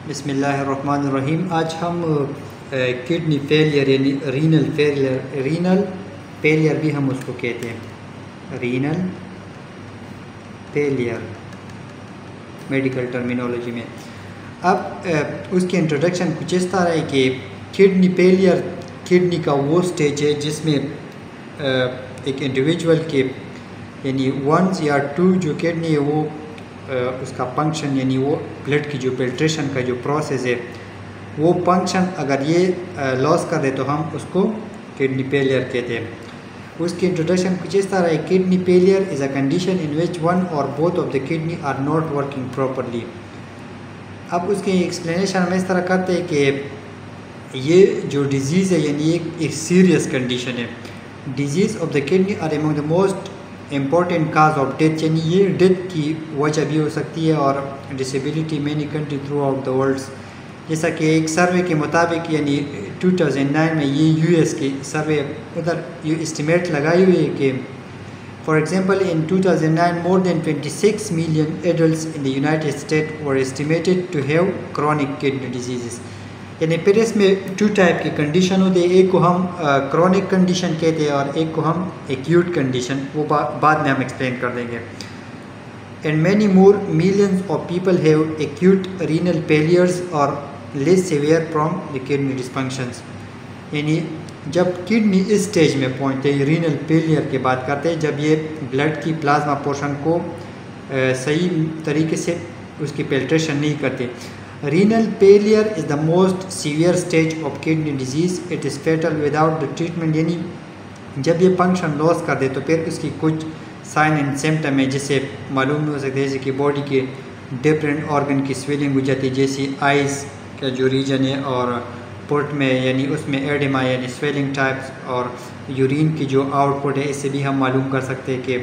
बिस्मिल्लाहिर्रहमानिर्रहीम। आज हम किडनी फेलियर यानी रीनल फेलियर भी हम उसको कहते हैं, रीनल फेलियर मेडिकल टर्मिनोलॉजी में। अब उसकी इंट्रोडक्शन कुछ इस तरह है कि किडनी फेलियर किडनी का वो स्टेज है जिसमें एक इंडिविजुअल के यानी 1 या 2 जो किडनी है वो उसका फंक्शन यानी वो ब्लड की जो फिल्ट्रेशन का जो प्रोसेस है वो फंक्शन अगर ये लॉस कर दे तो हम उसको किडनी फेलियर कहते हैं। उसकी इंट्रोडक्शन कुछ इस तरह है, kidney failure is a condition in which one or both of the kidney are not working properly. अब उसकी एक्सप्लेनेशन हम इस तरह करते हैं कि ये जो डिज़ीज़ है यानी एक सीरियस कंडीशन है। Disease of the kidney are among the most important cause of death, यानी ये डेथ की वजह भी हो सकती है और disability many country through out the world. जैसा कि एक सर्वे के मुताबिक यानी 2009 में ये यूएस की सर्वे उधर ये एस्टिमेट लगाई हुई है कि for example in 2009 more than 26 million adults in the United State were estimated to have chronic kidney disease. यानी फिर इसमें 2 टाइप की कंडीशन होती है, एक को हम क्रॉनिक कंडीशन कहते हैं और एक को हम एक्यूट कंडीशन, वो बाद में हम एक्सप्लेन कर देंगे। And many more millions of people have acute renal failures or less severe from the kidney dysfunctions. यानी जब किडनी इस स्टेज में पहुंचते हैं, रीनल फेलियर की बात करते हैं, जब ये ब्लड की प्लाज्मा पोर्शन को सही तरीके से उसकी फिल्ट्रेशन नहीं करते। Renal failure is the most severe stage of kidney disease. It is fatal without the treatment. यानी जब ये फंक्शन लॉस कर दे तो फिर उसकी कुछ साइन एंड सिम्टम है जिससे मालूम हो सकते हैं, जैसे कि बॉडी के डिफरेंट ऑर्गन की स्वेलिंग हो जाती है, जैसे आइज़ का जो रीजन है और पोर्ट में यानी उसमें एडिमा यानी स्वेलिंग टाइप्स, और यूरिन की जो आउटपुट है इससे भी हम मालूम कर सकते हैं कि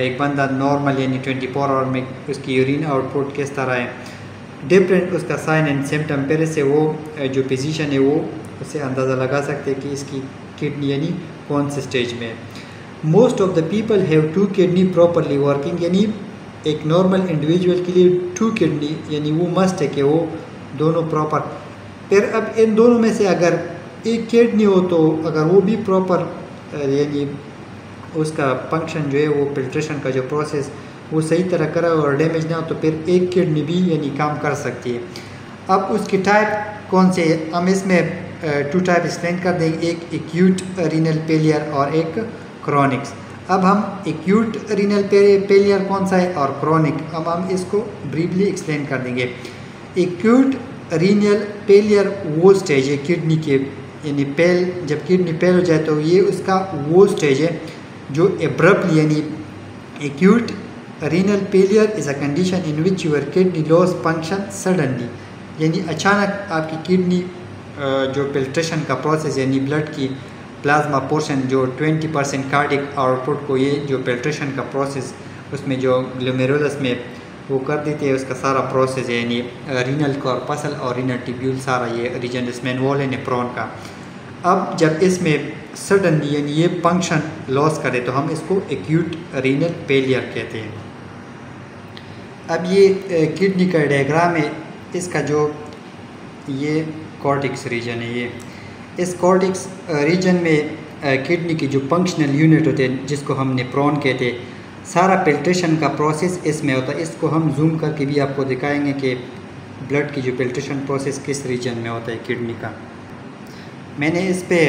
एक बंदा नॉर्मल यानी 24 आवर में उसकी यूरिन आउटपुट किस तरह है। डिफरेंट उसका साइन एंड सिम्टम फिर से वो जो फिजिशियन है वो उससे अंदाज़ा लगा सकते हैं कि इसकी किडनी यानी कौन से स्टेज में है। Most of the people have 2 kidney properly working, यानी एक नॉर्मल इंडिविजुअल के लिए 2 किडनी यानी वो मस्ट है कि वो दोनों प्रॉपर। फिर अब इन दोनों में से अगर एक किडनी हो तो अगर वो भी प्रॉपर यानी उसका फंक्शन जो है वो फिल्ट्रेशन का जो प्रोसेस वो सही तरह करा और डैमेज ना हो तो फिर एक किडनी भी यानी काम कर सकती है। अब उसकी टाइप कौन से है, हम इसमें 2 टाइप एक्सप्लेन कर देंगे, एक एक्यूट रीनल फेलियर और एक क्रॉनिक्स। अब हम एक्यूट रीनल फेलियर कौन सा है और क्रॉनिक अब हम इसको ब्रीफली एक्सप्लेन कर देंगे। एक्यूट रीनल फेलियर वो स्टेज है किडनी के यानी जब किडनी फेल हो जाए तो ये उसका वो स्टेज है जो एब्रप्टली यानी acute renal failure is a condition in which your kidney loss function suddenly, यानी अचानक आपकी किडनी जो फिल्ट्रेशन का प्रोसेस यानी ब्लड की प्लाज्मा पोर्शन जो 20% कार्डिक आउटपुट को ये जो फिल्ट्रेशन का प्रोसेस उसमें जो ग्लोमेरुलस में वो कर देते हैं, उसका सारा प्रोसेस है यानी रीनल कॉर्पसल और रीनल ट्यूब्यूल सारा ये रीजन इसमें इन्वॉल्व है नेफ्रॉन का। अब जब इसमें सडनली यानी ये फंक्शन लॉस करे तो हम इसको एक्यूट रीनल फेलियर कहते हैं। अब ये किडनी का डायग्राम है, इसका जो ये कॉर्टिक्स रीजन है, ये इस कॉर्टिक्स रीजन में किडनी की जो फंक्शनल यूनिट होते हैं जिसको हम नेफ्रॉन कहते हैं, सारा फिल्ट्रेशन का प्रोसेस इसमें होता है। इसको हम जूम करके भी आपको दिखाएंगे कि ब्लड की जो फिल्ट्रेशन प्रोसेस किस रीजन में होता है किडनी का। मैंने इस पे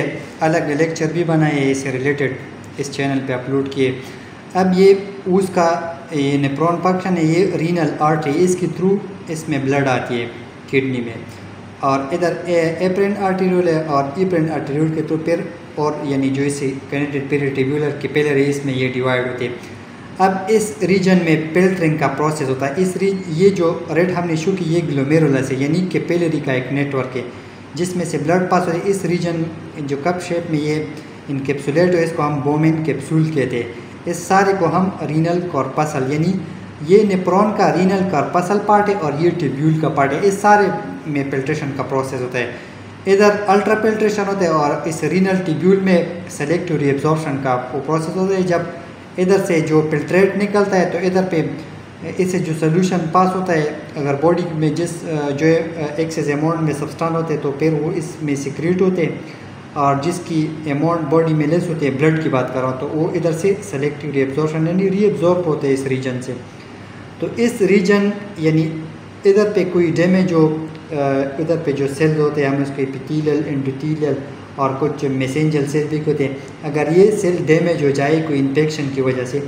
अलग लेक्चर भी बनाए हैं इससे रिलेटेड, इस चैनल पे अपलोड किए। अब ये उसका ये नेफ्रॉन फंक्शन है, ये रीनल आर्टरी, इसके थ्रू इसमें ब्लड आती है किडनी में, और इधर एपरेंट आर्टेरियोल है और इपरेंट आर्टेरियोल के थ्रू फिर और यानी जो इसे कनेक्टेड पेरिट्यूबुलर कैपिलरी इसमें ये डिवाइड होते हैं। अब इस रीजन में फिल्टरिंग का प्रोसेस होता है। ये जो रेड हमने शो की ये ग्लोमेरुलस है यानी कैपिलरी का एक नेटवर्क है जिसमें से ब्लड पास होता है। इस रीजन जो कप शेप में ये इनकेप्सुलेट हो इसको हम बोमेन कैप्सूल कहते हैं। इस सारे को हम रीनल कॉर्पसल यानी ये नेफ्रॉन का रीनल कॉर्पसल पार्ट है और ये ट्यूब्यूल का पार्ट है, इस सारे में फिल्ट्रेशन का प्रोसेस होता है। इधर अल्ट्रा फिल्ट्रेशन होता है और इस रीनल ट्यूब्यूल में सेलेक्टिव रिएब्जॉर्प्शन का वो प्रोसेस होता है। जब इधर से जो फिल्ट्रेट निकलता है तो इधर पे इससे जो सोल्यूशन पास होता है, अगर बॉडी में जिस जो एक्सेस अमाउंट में सब्सटेंस होते हैं तो फिर वो इसमें सिक्रेट होते हैं, और जिसकी अमाउंट बॉडी में लेस होती है, ब्लड की बात कर रहा हूँ, तो वो इधर से सेलेक्टिव रीअब्जॉर्प्शन यानी रीअब्जॉर्ब होते हैं इस रीजन से। तो इस रीजन यानी इधर पे कोई डैमेज हो, इधर पे जो सेल्स होते हैं हम उसके एपिथेलियल, एंडोथेलियल और कुछ मैसेंजर सेल भी होते हैं, अगर ये सेल डैमेज हो जाए कोई इन्फेक्शन की वजह से,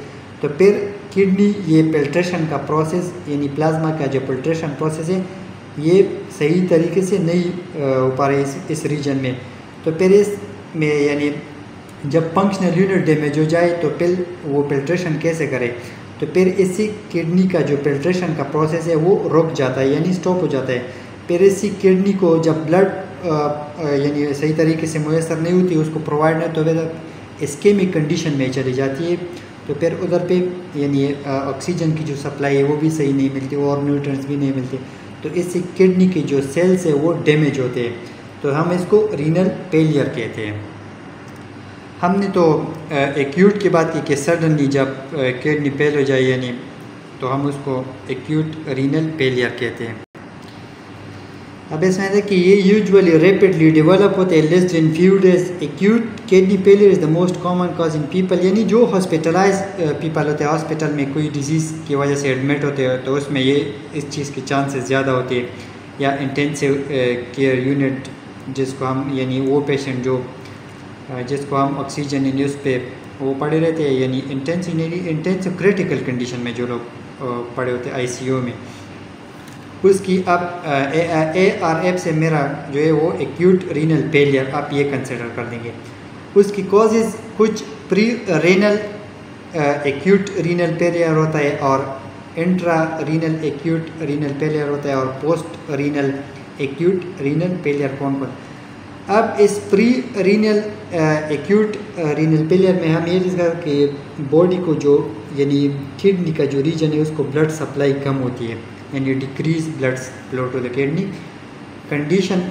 तो फिर किडनी ये फिल्ट्रेशन का प्रोसेस यानी प्लाज्मा का जो फिल्ट्रेशन प्रोसेस है ये सही तरीके से नहीं हो पा रही इस रीजन में। तो फिर इसमें यानी जब फंक्शनल यूनिट डैमेज हो जाए तो फिर वो फिल्ट्रेशन कैसे करे, तो फिर इसी किडनी का जो फिल्ट्रेशन का प्रोसेस है वो रुक जाता है यानी स्टॉप हो जाता है। फिर इसी किडनी को जब ब्लड यानी सही तरीके से मुयसर नहीं होती उसको प्रोवाइड नहीं, तो फिर इस्केमिक कंडीशन में चली जाती है, तो फिर उधर पे यानी ऑक्सीजन की जो सप्लाई है वो भी सही नहीं मिलती और न्यूट्रिएंट्स भी नहीं मिलते, तो इससे किडनी के जो सेल्स है वो डैमेज होते हैं, तो हम इसको रीनल फेलियर कहते हैं। हमने तो एक्यूट की बात की कि सडनली जब किडनी फेल हो जाए यानी, तो हम उसको एक्यूट रीनल फेलियर कहते हैं। अब इसमें है कि ये यूजुअली रैपिडली डेवलप होते हैं less than few days. Acute kidney failure is the most common cause in people, यानी जो हॉस्पिटलाइज पीपल होते हैं, हॉस्पिटल में कोई डिजीज़ की वजह से एडमिट होते हैं, तो उसमें ये इस चीज़ के चांसेस ज़्यादा होते हैं। या इंटेंसिव केयर यूनिट जिसको हम यानी वो पेशेंट जो जिसको हम ऑक्सीजन इन उस पर वो पड़े रहते हैं, यानी इंटेंसिव क्रिटिकल कंडीशन में जो लोग पड़े होते हैं ICU में, उसकी अब ARF से मेरा जो है वो एक्यूट रीनल फेलियर आप ये कंसिडर कर देंगे। उसकी कॉजेज़ कुछ pre renal acute renal failure होता है और intra renal acute renal failure होता है और post renal acute renal failure कौन। अब इस pre renal acute renal failure में हम ये डिस्कस कि बॉडी को जो यानी किडनी का जो रीजन है उसको ब्लड सप्लाई कम होती है, यानी decrease blood flow to the kidney condition.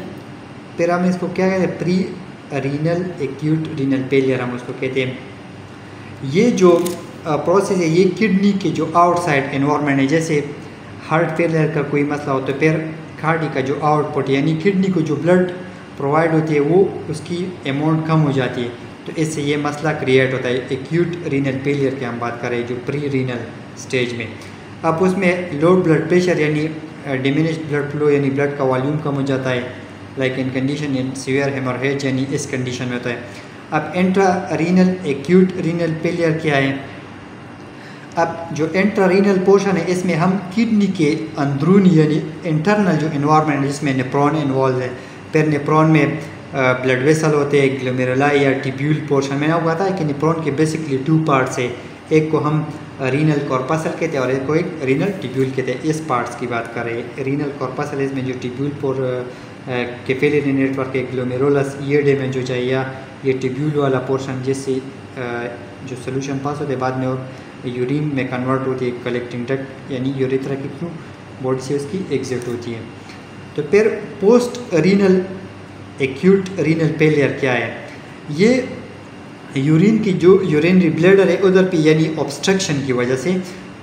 फिर हम इसको क्या कहते हैं, pre renal acute renal failure हम उसको कहते हैं। ये जो प्रोसेस है ये किडनी के जो आउटसाइड एनवायरनमेंट है, जैसे हार्ट फेलियर का कोई मसला हो तो फिर हार्ट का जो आउटपुट यानी किडनी को जो ब्लड प्रोवाइड होती है वो उसकी अमाउंट कम हो जाती है, तो इससे ये मसला क्रिएट होता है। एक्यूट रीनल फेलियर की हम बात कर रहे हैं जो प्री रीनल स्टेज में। अब उसमें लो ब्लड प्रेशर यानी डिमिनिश्ड ब्लड फ्लो यानी ब्लड का वॉल्यूम कम हो जाता है, like in condition in severe haemorrhage यानी इस कंडीशन में होता है। अब intra renal acute renal failure क्या है, अब जो इंट्रा रीनल पोर्शन है इसमें हम किडनी के अंदरूनी यानी इंटरनल जो इन्वायरमेंट है जिसमें नेफ्रॉन इन्वॉल्व है, फिर नेफ्रॉन में ब्लड वेसल होते हैं, ग्लोमेरुलाई या टिब्यूल पोर्शन। मैंने आपको बताया कि नेफ्रॉन के बेसिकली 2 पार्ट्स है, एक को हम रीनल कॉर्पसल कहते हैं और एक को एक रीनल टिब्यूल कहते हैं। इस पार्ट्स की बात कर रहे हैं। रीनल कॉर्पसल इसमें जो टिब्यूल कैपिलरी नेटवर्क है, ग्लोमेरुलस ये डैमेज हो जाए या ये टिब्यूल वाला पोर्शन जिससे जो सोल्यूशन पास होते हैं बाद में और यूरिन में कन्वर्ट होती है, कलेक्टिंग डक्ट यानी यूरेथ्रा के थ्रू बॉडी से उसकी एग्जिट होती है। तो फिर post renal acute renal failure क्या है, ये यूरिन की जो यूरिनरी ब्लैडर है उधर पे यानी ऑब्स्ट्रक्शन की वजह से,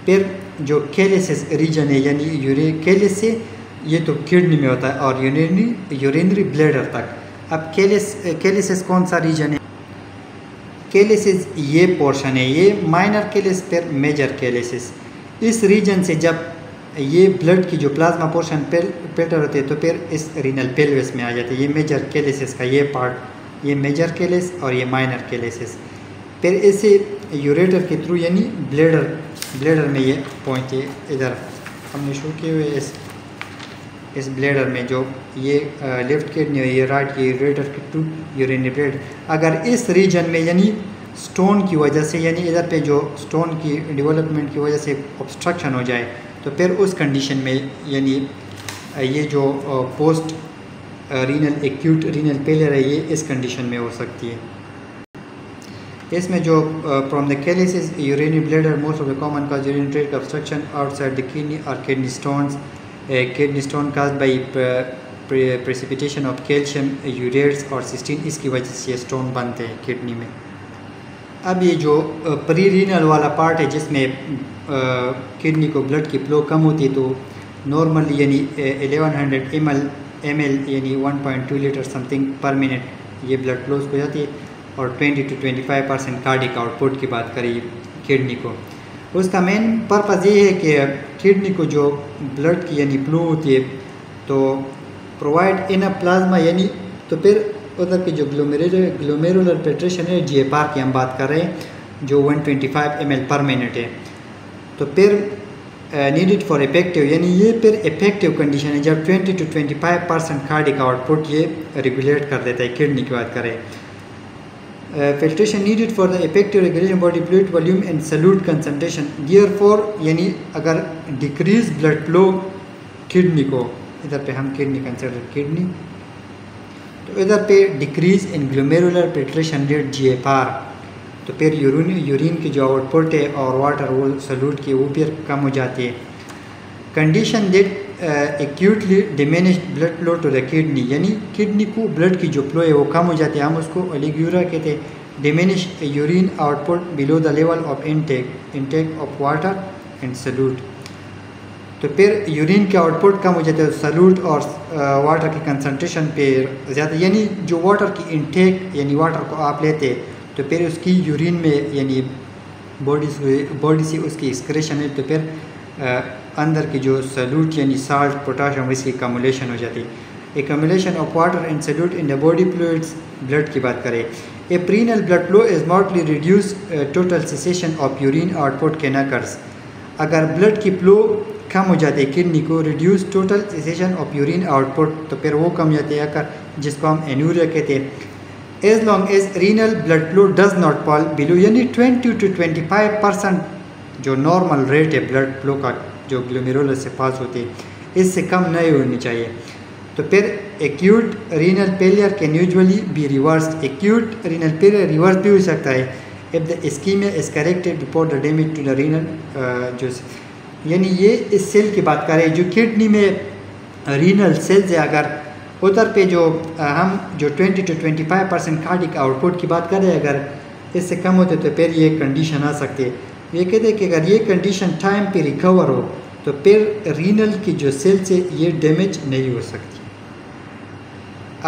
फिर जो कैलिसिस रीजन है यानी कैलिस से ये तो किडनी में होता है और यूरिनरी ब्लैडर तक। अब कैलिसिस कौन सा रीजन है, कैलिसिस ये पोर्शन है, ये माइनर कैलिस फिर मेजर कैलिसिस। इस रीजन से जब ये ब्लड की जो प्लाज्मा पोर्शन फिल्टर होते हैं तो फिर इस रीनल पेल्विस में आ जाते हैं। ये मेजर कैलिसिस का ये पार्ट, ये मेजर कैलिस और ये माइनर कैलिसिस, फिर इसे यूरेटर के थ्रू यानी ब्लेडर में ये पहुँचे। इधर हमने शो किए हुए इस ब्लेडर में जो ये लेफ्ट किडनी है, ये राइट ये यूरेटर के थ्रू यूरिनरी ब्लेड। अगर इस रीजन में यानी स्टोन की वजह से यानी इधर पे जो स्टोन की डेवलपमेंट की वजह से ऑब्स्ट्रक्शन हो जाए तो फिर उस कंडीशन में यानी ये जो post renal acute renal failure है ये इस कंडीशन में हो सकती है। इसमें जो from the calyces urinary bladder most of the common cause urinary tract obstruction outside the kidney or kidney stones, kidney stone caused by precipitation of calcium urates or cystine, इसकी वजह से ये स्टोन बनते हैं किडनी में। अब ये जो प्री रीनल वाला पार्ट है जिसमें किडनी को ब्लड की फ्लो कम होती है तो नॉर्मल यानी 1100 ml यानी 1.2 लीटर समथिंग पर मिनट ये ब्लड फ्लोज हो जाती है। और 20 to 25% कार्डिक आउटपुट की बात करें किडनी को, उसका मेन पर्पज़ ये है कि किडनी को जो ब्लड की यानी फ्लो होती है तो प्रोवाइड इन प्लाज्मा यानी, तो फिर उधर की जो ग्लोमेरुलर फिल्ट्रेशन है GFR की हम बात कर रहे हैं जो 125 ml पर मिनट है। तो फिर नीडेड फॉर इफेक्टिव यानी ये फिर इफेक्टिव कंडीशन है जब 20 to 25% कार्डिक आउटपुट ये रेगुलेट कर देता है किडनी की बात करें। Filtration needed for the effective regulation body fluid volume and solute concentration. Therefore यानी अगर डिक्रीज ब्लड फ्लो किडनी को, इधर पे हम किडनी कंसिडर किडनी, तो इधर पे decrease in glomerular filtration rate GFR, तो फिर यूरिन की जो आउटपुट है और वाटर वो सॉल्यूट की वो फिर कम हो जाती है। Condition that acutely diminished blood flow to the kidney यानी किडनी को ब्लड की जो फ्लो है वो कम हो जाती है, हम उसको ओलिगुरा कहते हैं। Diminish urine output below the level of intake of water and solute, तो फिर यूरिन के आउटपुट कम हो जाते हैं, सॉल्यूट और वाटर की कंसंट्रेशन पे ज़्यादा, यानी जो वाटर की इनटेक यानी वाटर को आप लेते हैं तो फिर उसकी यूरिन में यानी बॉडी से उसकी एक्सक्रेशन है, तो फिर अंदर की जो सॉल्यूट यानी साल्ट पोटाशियम इसकी कम्युलेशन हो जाती है। Accumulation of water and solute in the body fluids, blood की बात करें, a prerenal blood flow is markedly reduce total cessation of urine output can occurs. अगर ब्लड की फ्लो कम हो जाती है किडनी को, reduce total cessation of urine output, तो फिर वो कम जाती है अगर, जिसको हम एनूरिया कहते हैं। As long as renal blood flow does not fall below यानी 20 to 25% जो नॉर्मल रेट है ब्लड फ्लो का जो ग्लोमेरुलर से पास होती है इससे कम नहीं होनी चाहिए, तो फिर acute renal failure can usually be reversed. Acute renal failure reverse भी हो सकता है if the ischemia is corrected before the damage to the renal जो, यानी ये इस सेल की बात करें जो किडनी में रीनल सेल्स है, अगर उधर पे जो हम जो 20 to 25% कार्डिक आउटपुट की बात करें अगर इससे कम होते तो फिर ये कंडीशन आ सकती है। ये कहते हैं कि अगर ये कंडीशन टाइम पे रिकवर हो तो फिर रीनल की जो सेल से ये डैमेज नहीं हो सकती।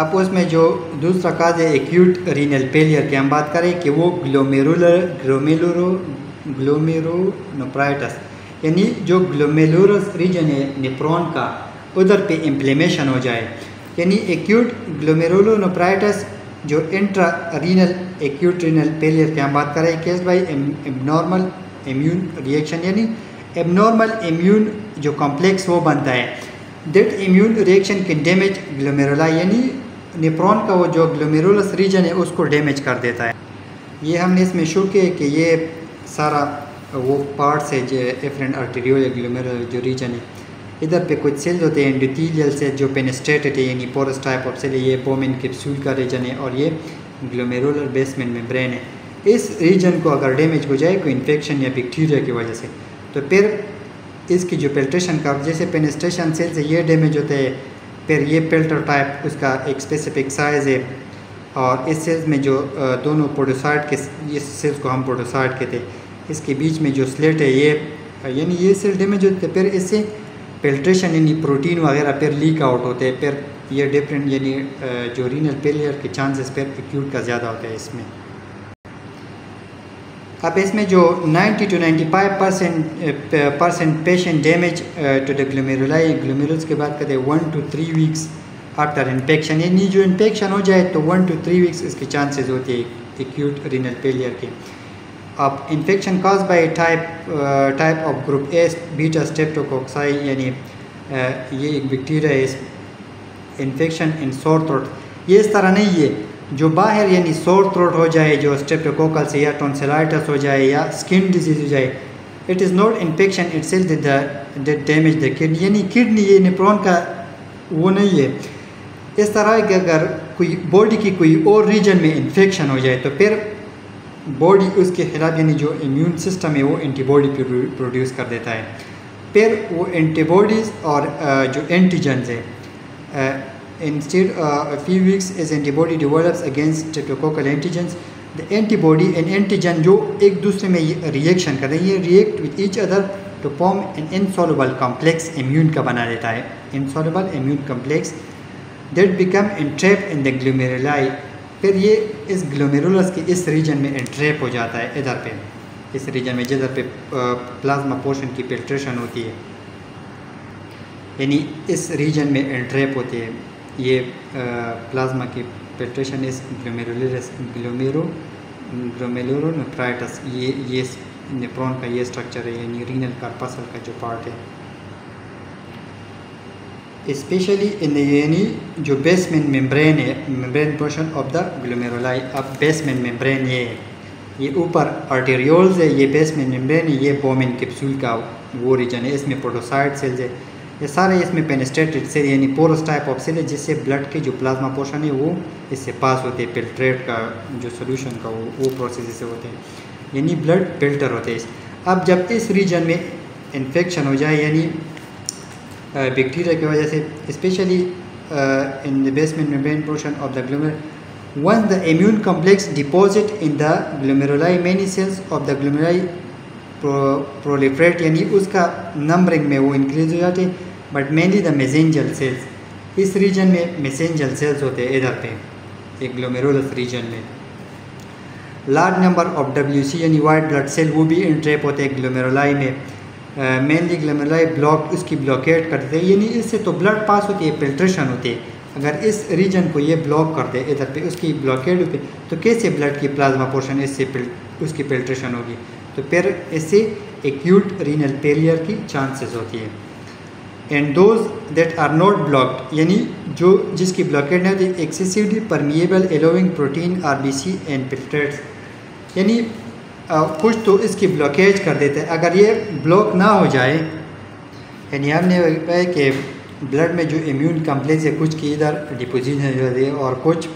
अब उसमें जो दूसरा काज है एक्यूट रीनल फेलियर की हम बात करें कि वो ग्लोमेरुलोनेफ्राइटिस यानी जो ग्लोमेरुलस रीजन है नेफ्रॉन का उधर पे इन्फ्लेमेशन हो जाए, यानी एक्यूट ग्लोमेरुलोनेफ्राइटिस जो intra renal acute renal failure की हम बात करें caused by abnormal immune reaction, यानी एबनॉर्मल इम्यून जो कॉम्प्लेक्स वो बनता है, that immune reaction can damage glomerula यानी नेफ्रॉन का वो जो ग्लोमेरुलस रीजन है उसको डैमेज कर देता है। ये हमने इसमें शो किया कि ये सारा वो पार्ट्स है जो एफरेंट आर्टेरियोल या ग्लोमेरुलर जो रीजन है, इधर पे कुछ सेल्स होते हैं एंडोथेलियल से जो पेनिस्ट्रेटेड है यानी पोरस टाइप ऑफ सेल है, ये बोमेन कैप्सूल का रीजन है और ये ग्लोमेरुलर बेसमेंट मेम्ब्रेन है। इस रीजन को अगर डैमेज हो जाए कोई इन्फेक्शन या बैक्टीरिया की वजह से तो फिर इसकी जो पेल्ट्रेशन का जैसे पेनिस्ट्रेशन सेल से ये डैमेज होते हैं, फिर ये पेल्टर टाइप उसका एक स्पेसिफिक साइज़ है और इस सेल्स में जो दोनों पोडोसाइट के ये सेल्स को हम पोडोसाइट कहते हैं, इसके बीच में जो स्लेट है ये यानी ये सेल डैमेज होते हैं, फिर इससे पेल्ट्रेशन यानी प्रोटीन वगैरह फिर लीक आउट होते हैं, फिर ये डिफरेंट यानी जो रीनल फेलियर के चांसेस फिर एक्यूट का ज़्यादा होता है इसमें। अब इसमें जो 90 to 95% patient damage to the glomeruli, glomerulus के बात करते हैं 1 to 3 वीक्स आफ्टर इन्फेक्शन, यानी जो इन्फेक्शन हो जाए तो 1 to 3 वीक्स इसके चांसेस होते हैं एक्यूट रीनल फेलियर के। अब infection cause by type of group A beta streptococci यानी ये एक बैक्टीरिया है, इन्फेक्शन इन सोर थ्रोट, ये इस तरह नहीं है जो बाहर यानी सोर थ्रोट हो जाए जो स्ट्रेप्टोकोकल से या टॉन्सिलाइटिस हो जाए या स्किन डिजीज हो जाए, it is not infection itself that damage the kidney, यानी किडनी ये नेफ्रॉन का वो नहीं है। इस तरह कि अगर कोई बॉडी की कोई और रीजन में इन्फेक्शन हो जाए तो फिर बॉडी उसके खिलाफ यानी जो इम्यून सिस्टम है वो एंटीबॉडी प्रोड्यूस कर देता है, फिर वो एंटीबॉडीज़ और जो एंटीजन्स है instead a few weeks as antibody develops against streptococcal antigens, the antibody and antigen जो एक दूसरे में रिएक्शन कर रहे हैं, ये react with each other to form an insoluble complex immune का बना देता है, insoluble immune complex that become entrap in the glomeruli. फिर ये इस ग्लोमेरुलस के इस रीजन में एंट्रैप हो जाता है, इधर पे इस रीजन में जिधर पे प्लाज्मा पोर्शन की फिल्ट्रेशन होती है, यानी इस रीजन में एंट्रैप होती है ये प्लाज्मा की फिल्ट्रेशन इस ग्लोमेरुलोनेफ्राइटिस, ये नेफ्रॉन का ये स्ट्रक्चर है, यानी रीनल कार्पसल का जो पार्ट है, स्पेशली इन यानी जो बेसमेंट मेम्ब्रेन है, membrane portion of the glomeruli. अब बेसमेंट मेम्ब्रेन ये ऊपर आर्टेरियोल्स है, ये बेसमेंट मेम्ब्रेन है, ये बोमेन कैप्सूल का वो रीजन है, इसमें पोडोसाइट सेल्स है, ये सारे इसमें पेनिस्ट्रेटेड सेल यानी पोरस टाइप ऑफ सेल है, जिससे ब्लड के जो प्लाज्मा पोर्शन है वो इससे पास होते हैं, फिल्ट्रेट का जो सोल्यूशन का वो प्रोसेस से होते हैं, यानी ब्लड फिल्टर होते हैं। अब जब इस रीजन में इन्फेक्शन हो जाए यानी बैक्टीरिया की वजह से, specially in the basement membrane portion of the glomeruli, once the immune complex deposit in the glomeruli, many cells of the glomeruli proliferate, यानी उसका नंबरिंग में वो इंक्रीज हो जाते हैं, but mainly the messenger cells. इस रीजन में messenger cells होते हैं इधर पे एक ग्लोमेरुलस रीजन में। लार्ज नंबर ऑफ WC यानी वाइट ब्लड सेल वो भी इंट्रैप होते हैं ग्लोमेरुलाई में, मेनली ग्लोमेरुलाई ब्लॉक उसकी ब्लॉकेट करते हैं, यानी इससे तो ब्लड पास होती है, फिल्ट्रेशन होती है। अगर इस रीजन को ये ब्लॉक कर दे इधर पे उसकी ब्लॉकेड होती है, तो कैसे ब्लड की प्लाज्मा पोर्शन इससे उसकी फिल्ट्रेशन होगी, तो फिर इससे एक्यूट रीनल फेलियर की चांसेस होती है। And those that are not blocked, यानी जो जिसकी ब्लॉकेड नहीं होती, excessively permeable allowing protein RBC and filtrates, यानी कुछ तो इसकी ब्लॉकेज कर देते हैं। अगर ये ब्लॉक ना हो जाए, यानी हमने कहा कि ब्लड में जो इम्यून कॉम्प्लेक्स है कुछ की इधर डिपोजिशन हो जाती है और कुछ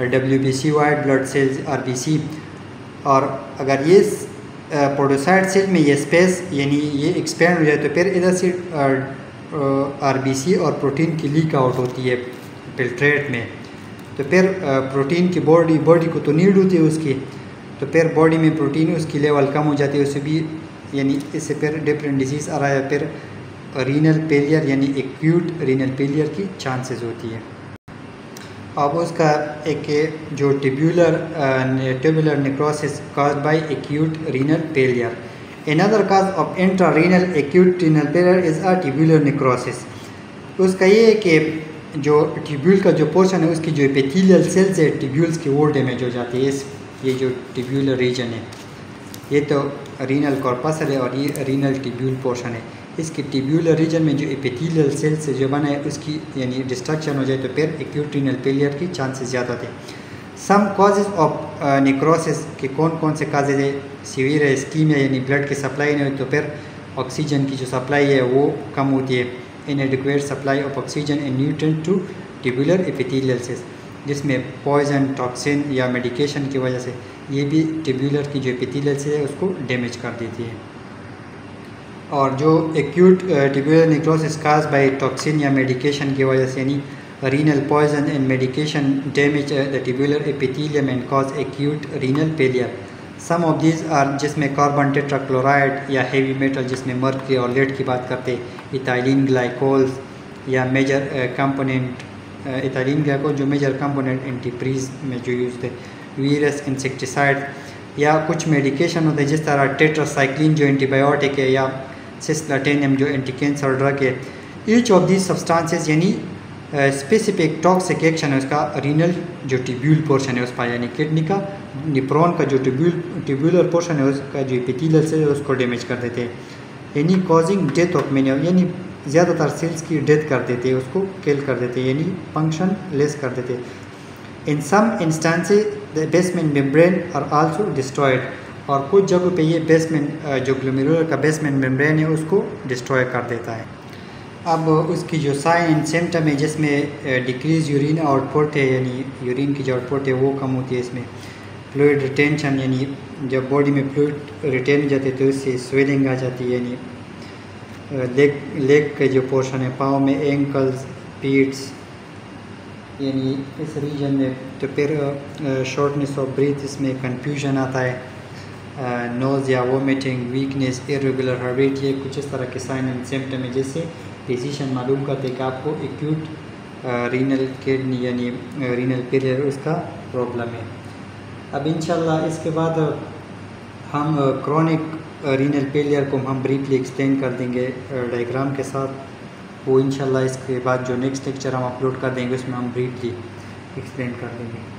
WBC white blood cells RBC, और अगर ये पोडोसाइट सेल में ये स्पेस यानी ये एक्सपेंड हो जाए तो फिर इधर से RBC और प्रोटीन की लीक आउट होती है फिल्ट्रेट में, तो फिर प्रोटीन की बॉडी को तो नीड होती है उसकी, तो फिर बॉडी में प्रोटीन उसकी लेवल कम हो जाती है, उससे भी यानी इससे फिर डिफरेंट डिजीज़ आ रहा है, फिर रीनल फेलियर यानी एक्यूट रीनल फेलियर की चांसेस होती है। अब उसका एक जो tubular necrosis caused by acute renal failure. Another cause of intrarenal acute renal failure is a tubular necrosis. उसका ये है कि जो ट्यूब्यूल का जो पोर्शन है उसकी जो एपिथेलियल सेल्स है ट्यूब्यूल्स की वो डैमेज हो जाती है। ये जो ट्यूब्यूलर रीजन है ये तो रीनल कॉर्पस है और ये रीनल ट्यूब्यूल पोर्शन है, इसके ट्यूब्यूलर रीजन में जो एपिथेलियल सेल्स से जो बना है उसकी यानी डिस्ट्रक्शन हो जाए तो फिर एक्यूट रीनल फेलियर की चांसेस ज़्यादा थे। सम कॉजेज ऑफ नेक्रोसिस के कौन कौन से काजेज है, सीवियर इस्कीमिया यानी ब्लड की सप्लाई नहीं हो तो फिर ऑक्सीजन की जो सप्लाई है वो कम होती है, inadequate supply of oxygen and nutrient to tubular epithelial cells, जिसमें पॉइजन टॉक्सिन या मेडिकेशन की वजह से ये भी ट्यूबुलर की जो एपिथेलियल सेल है उसको डैमेज कर देती है। और जो acute tubular necrosis cause by toxin या मेडिकेशन की वजह से यानी renal poison and medication damage the tubular epithelium and cause acute renal failure. Some of these are जिसमें कार्बन टेट्राक्लोराइड या हेवी मेटल जिसमें मर्क्यूरी और लेड की बात करते, इथाइलिन ग्लाइकोल्स या मेजर कंपोनेंट इथाइलिन ग्लाइकोल जो मेजर कंपोनेंट एंटीफ्रीज में जो यूज़ थे, वीरस इंसेक्टिसाइड या कुछ मेडिकेशन होते हैं जिस तरह टेट्रासाइक्लिन जो एंटीबायोटिक है या सिस्प्लाटिनम जो एंटी कैंसर ड्रग है। ईच ऑफ दीज सब्सटेंसेस यानी स्पेसिफिक टॉक्सिक एक्शन है उसका रीनल जो ट्यूब्यूल पोर्शन है उस पर, यानी किडनी का निप्रोन का जो ट्यूब्यूलर पोर्शन है उसका जो एपिथेलियल सेल है उसको डैमेज कर देते हैं, यानी कॉजिंग डेथ ऑफ मेनी, यानी ज़्यादातर सेल्स की डेथ कर देते हैं, उसको किल कर देते हैं, यानी फंक्शन लेस कर देते हैं। In some instances the basement membrane are also destroyed, और कुछ जगहों पे ये बेसमेंट जो ग्लोमेरुलर का बेसमेंट मेम्ब्रेन है उसको डिस्ट्रॉय कर देता है। अब उसकी जो साइन एंड सिम्टम है जिसमें डिक्रीज यूरिन आउटपुट है, यानी यूरिन की जो आउटपुट है वो कम होती है, इसमें फ्लूइड रिटेंशन यानी जब बॉडी में फ्लूइड रिटेन हो जाते तो इससे स्वेलिंग आ जाती है, यानी लेग के जो पोर्शन है पाँव में एंकल्स पीट्स यानी इस रीजन में तो फिर शॉर्टनेस ऑफ ब्रीथ, इसमें कन्फ्यूजन आता है, नोज़ या vomiting, weakness, irregular heart beat, ये कुछ इस तरह के साइन एंड सिम्टम है जिससे फिजिशियन मालूम करते हैं कि आपको एक्यूट रीनल किडनी यानी रीनल फेलियर उसका प्रॉब्लम है। अब इंशाल्लाह इसके बाद हम क्रॉनिक रीनल फेलियर को हम ब्रीफली एक्सप्लेन कर देंगे डायग्राम के साथ। वो इंशाल्लाह इसके बाद जो नेक्स्ट लेक्चर हम अपलोड कर देंगे उसमें हम ब्रीफली एक्सप्लेन कर देंगे।